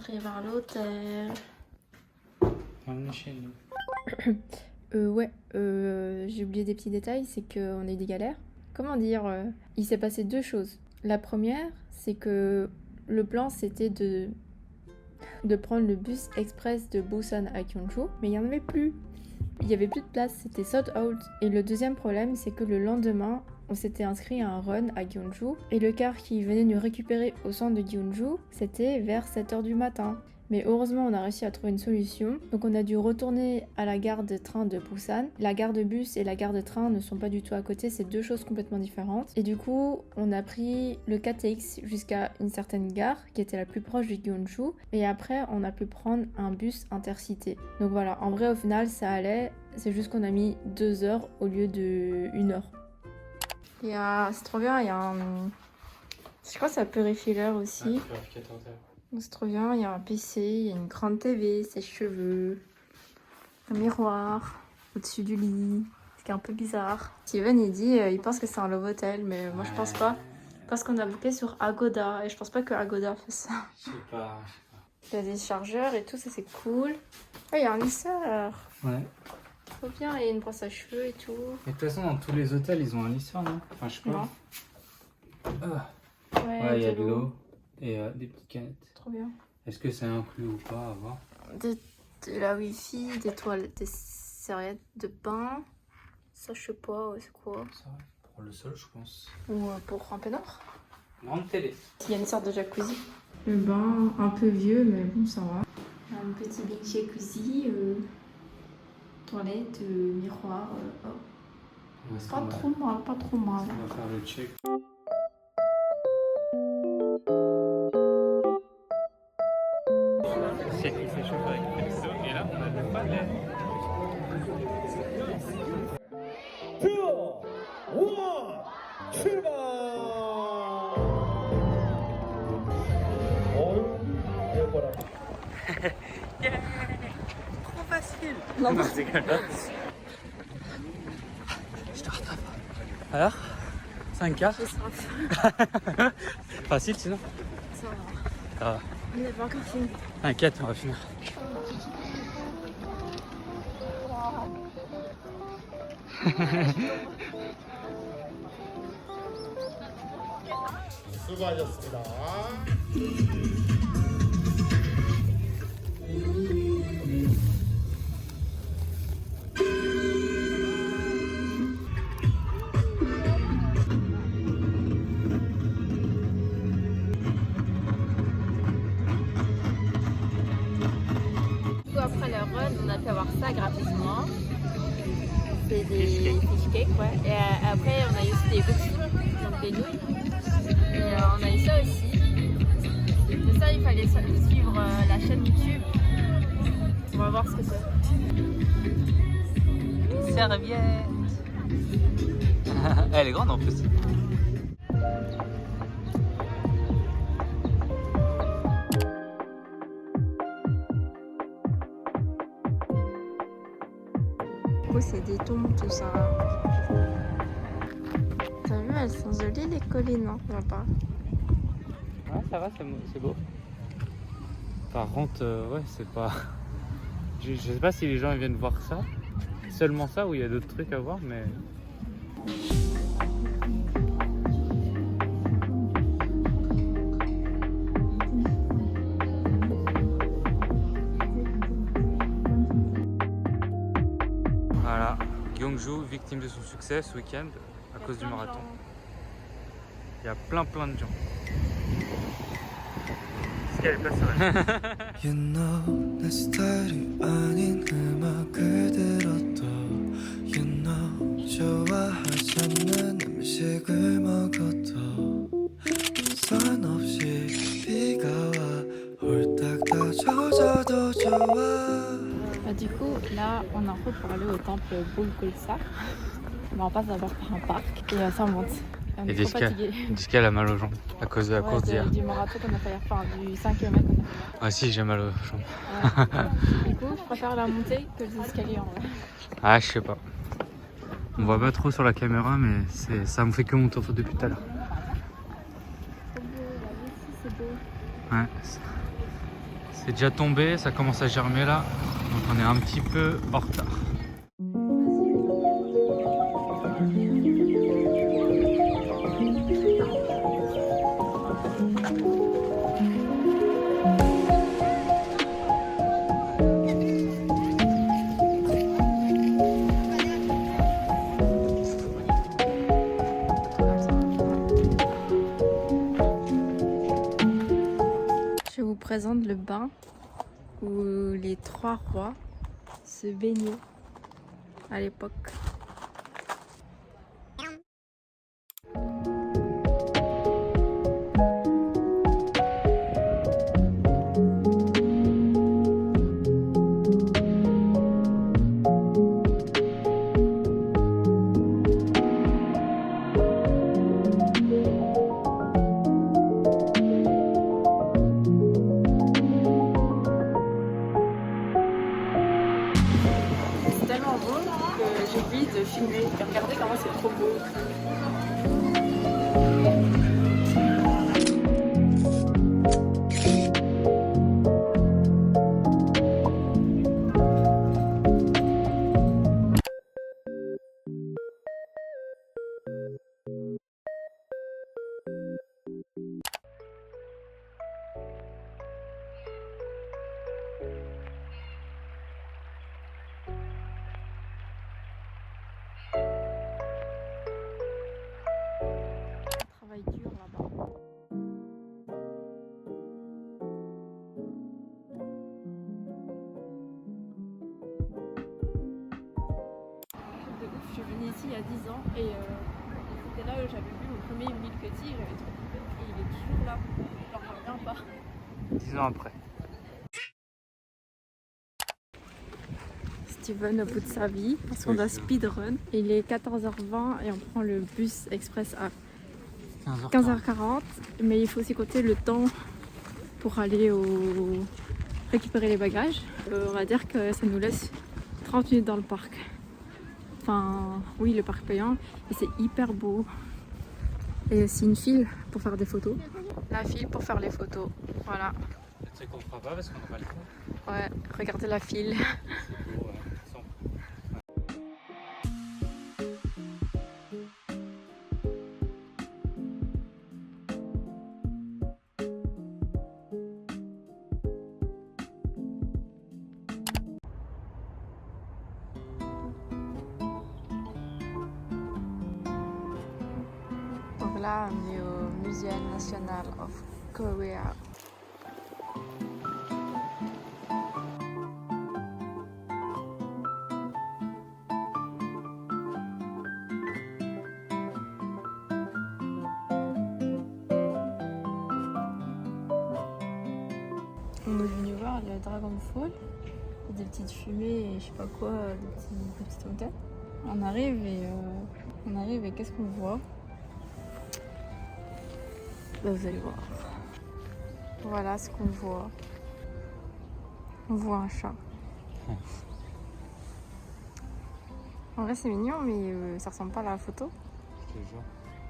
rentrer vers l'hôtel. Bienvenue chez nous. Ouais, j'ai oublié des petits détails, c'est qu'on a eu des galères. Comment dire, il s'est passé deux choses. La première, c'est que le plan c'était de prendre le bus express de Busan à Gyeongju, mais il n'y en avait plus. Il n'y avait plus de place, c'était sold out. Et le deuxième problème, c'est que le lendemain, on s'était inscrit à un run à Gyeongju, et le car qui venait nous récupérer au centre de Gyeongju, c'était vers 7h du matin. Mais heureusement, on a réussi à trouver une solution. Donc on a dû retourner à la gare de train de Busan. La gare de bus et la gare de train ne sont pas du tout à côté, c'est deux choses complètement différentes. Et du coup, on a pris le KTX jusqu'à une certaine gare qui était la plus proche de Gyeongju. Et après, on a pu prendre un bus intercité. Donc voilà, en vrai, au final, ça allait. C'est juste qu'on a mis 2 heures au lieu de 1 heure. C'est trop bien, il y a un... Je crois que c'est un purifier aussi. C'est trop bien, il y a un PC, il y a une grande TV, sèche-cheveux, un miroir au-dessus du lit, ce qui est un peu bizarre. Steven il dit il pense que c'est un love hotel, mais moi je pense pas. Parce qu'on a booké sur Agoda et je pense pas que Agoda fait ça. Je sais pas. Il y a des chargeurs et tout, ça c'est cool. Ah, il y a un lisseur. Ouais. Trop bien, il y a une brosse à cheveux et tout. Et de toute façon, dans tous les hôtels, ils ont un lisseur, non? Enfin, je sais pas. Non. Ah. Ouais, il y a de l'eau et des petites canettes. Trop bien. Est-ce que c'est inclus ou pas à voir? De la wifi, des toilettes, des serviettes de bain. Ça, je sais pas, c'est quoi? Ça, pour le sol, je pense. Ou pour un peignoir. Grande télé. Il y a une sorte de jacuzzi. Le bain, un peu vieux, mais bon, ça va. Un petit big jacuzzi, toilette, miroir. Pas trop mal, pas trop mal. On va faire le check. C'est qui s'échauffe avec Félixo et là on n'avait pas l'air. Trop facile. Non, c'est comme ça. Je te rattrape. Alors 5K. Facile sinon. Ça va. Ça va. On n'a pas encore fini. T'inquiète, on va finir. 수고하셨습니다. Après le run, on a pu avoir ça gratuitement. C'est des fish cakes, ouais. Et après, on a eu aussi des cookies, donc des nouilles. Et on a eu ça aussi. De ça, il fallait suivre la chaîne YouTube. On va voir ce que c'est. Serviette. Elle est grande en plus. C'est des tombes, tout ça. T'as vu, elles sont jolies les collines, non? Là-bas. Ouais, ça va, c'est beau. Par contre, ouais, c'est pas. Je sais pas si les gens ils viennent voir ça. Seulement ça ou il y a d'autres trucs à voir, mais. Voilà, Gyeongju, victime de son succès ce week-end à cause du marathon. Il y a plein de gens. Est-ce qu'elle est pas seule? You know 내 스타일이 아닌 음악을 들어도 You know 좋아하지 않는 음식을 먹어도 우산 없이 비가 와 홀딱 다 젖어도 좋아. Du coup, là, on a en pour aller au temple Bulgulsa. Mais on passe d'abord par un parc et ça monte. On Et est trop fatigués. Discal a mal aux jambes à cause de la course d'hier. Du marathon qu'on a fait hier, enfin du 5 km qu'on a fait. Ah si, j'ai mal aux jambes. Du coup, je préfère la montée que les escaliers en vrai. Ah, je sais pas. On voit pas trop sur la caméra, mais ça me fait que monter depuis tout à l'heure. Trop beau, là aussi c'est beau. Ouais. C'est déjà tombé, ça commence à germer là. Donc on est un petit peu en retard. Je vous présente le bain où les 3 rois se baignaient à l'époque. C'est tellement beau que j'ai envie de filmer et regardez comment c'est trop beau. Travail dur là-bas. De ouf, je suis venue ici il y a 10 ans et c'était là où j'avais vu mon premier milk tea, j'avais trop kiffé et il est toujours là, j'en reviens pas. 10 ans après. Steven au bout de sa vie parce qu'on doit speedrun. Il est 14h20 et on prend le bus express à 15h40, mais il faut aussi compter le temps pour aller récupérer les bagages. On va dire que ça nous laisse 30 minutes dans le parc. Enfin, oui, le parc payant, et c'est hyper beau. Et aussi une file pour faire des photos. La file pour faire les photos, voilà. Le truc qu'on fera pas parce qu'on n'a pas le temps. Ouais, regardez la file. C'est beau, sans... Donc là, on est au Museum National of Korea. On est venu voir le Dragon Fall, des petites fumées et je sais pas quoi, des petites montagnes. On arrive et qu'est-ce qu'on voit? Bah, vous allez voir. Voilà ce qu'on voit. On voit un chat. En vrai c'est mignon mais ça ressemble pas à la photo. Je te jure,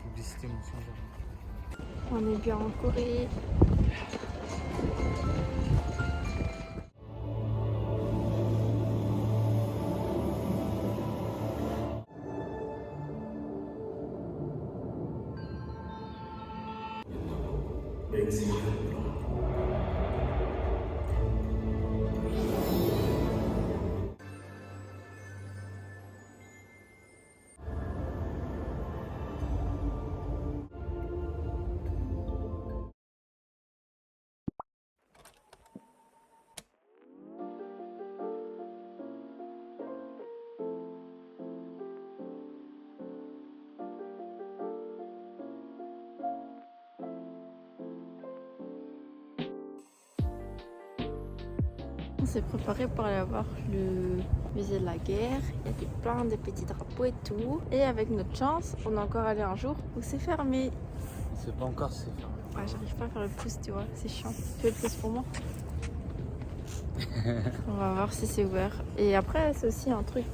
publicité mensongère. On est bien en Corée. On s'est préparé pour aller voir le musée de la guerre. Il y a plein de petits drapeaux et tout. Et avec notre chance, on est encore allé un jour où c'est fermé. C'est pas encore c'est fermé. Ouais, j'arrive pas à faire le pouce, tu vois, c'est chiant. Tu fais le pouce pour moi? On va voir si c'est ouvert. Et après, c'est aussi un truc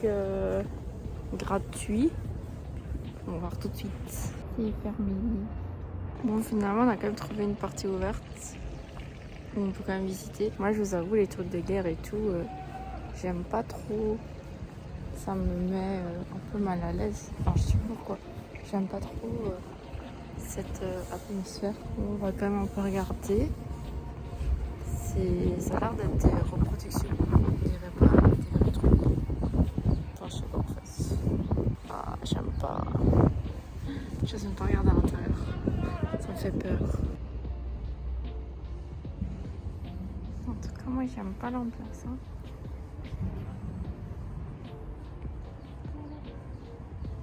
gratuit. On va voir tout de suite. C'est fermé. Bon, finalement, on a quand même trouvé une partie ouverte. où on peut quand même visiter. Moi, je vous avoue, les trucs de guerre et tout, j'aime pas trop. Ça me met un peu mal à l'aise. Enfin, je sais pas pourquoi. J'aime pas trop cette atmosphère. On va quand même un peu regarder. Ça a l'air d'être des reproductions. On dirait pas des vrais trucs. Enfin, je sais pas en fait. Ah, j'aime pas. Je n'aime pas regarder à l'intérieur. Ça me fait peur. En tout cas, moi, j'aime pas l'ambiance. Hein.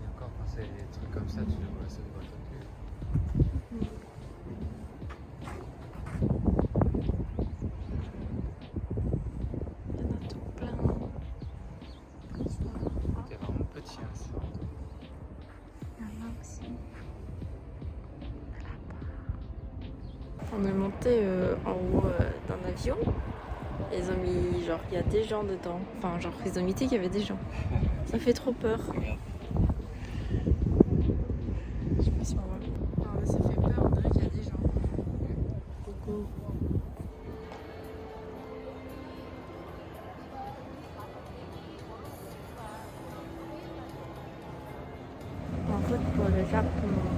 Et encore, quand c'est des trucs comme ça, tu vois, ça doit Il y en a tout plein. T'es vraiment petit, hein, ça. Il y en a aussi. On est monté en haut d'un avion. Ils ont mis, genre, il y a des gens dedans. Enfin, genre, ils ont mis qu'il y avait des gens. Ça fait trop peur. Je sais pas si on voit. Ah ouais, ça fait peur, on dirait qu'il y a des gens. Coucou. En route pour le Japon.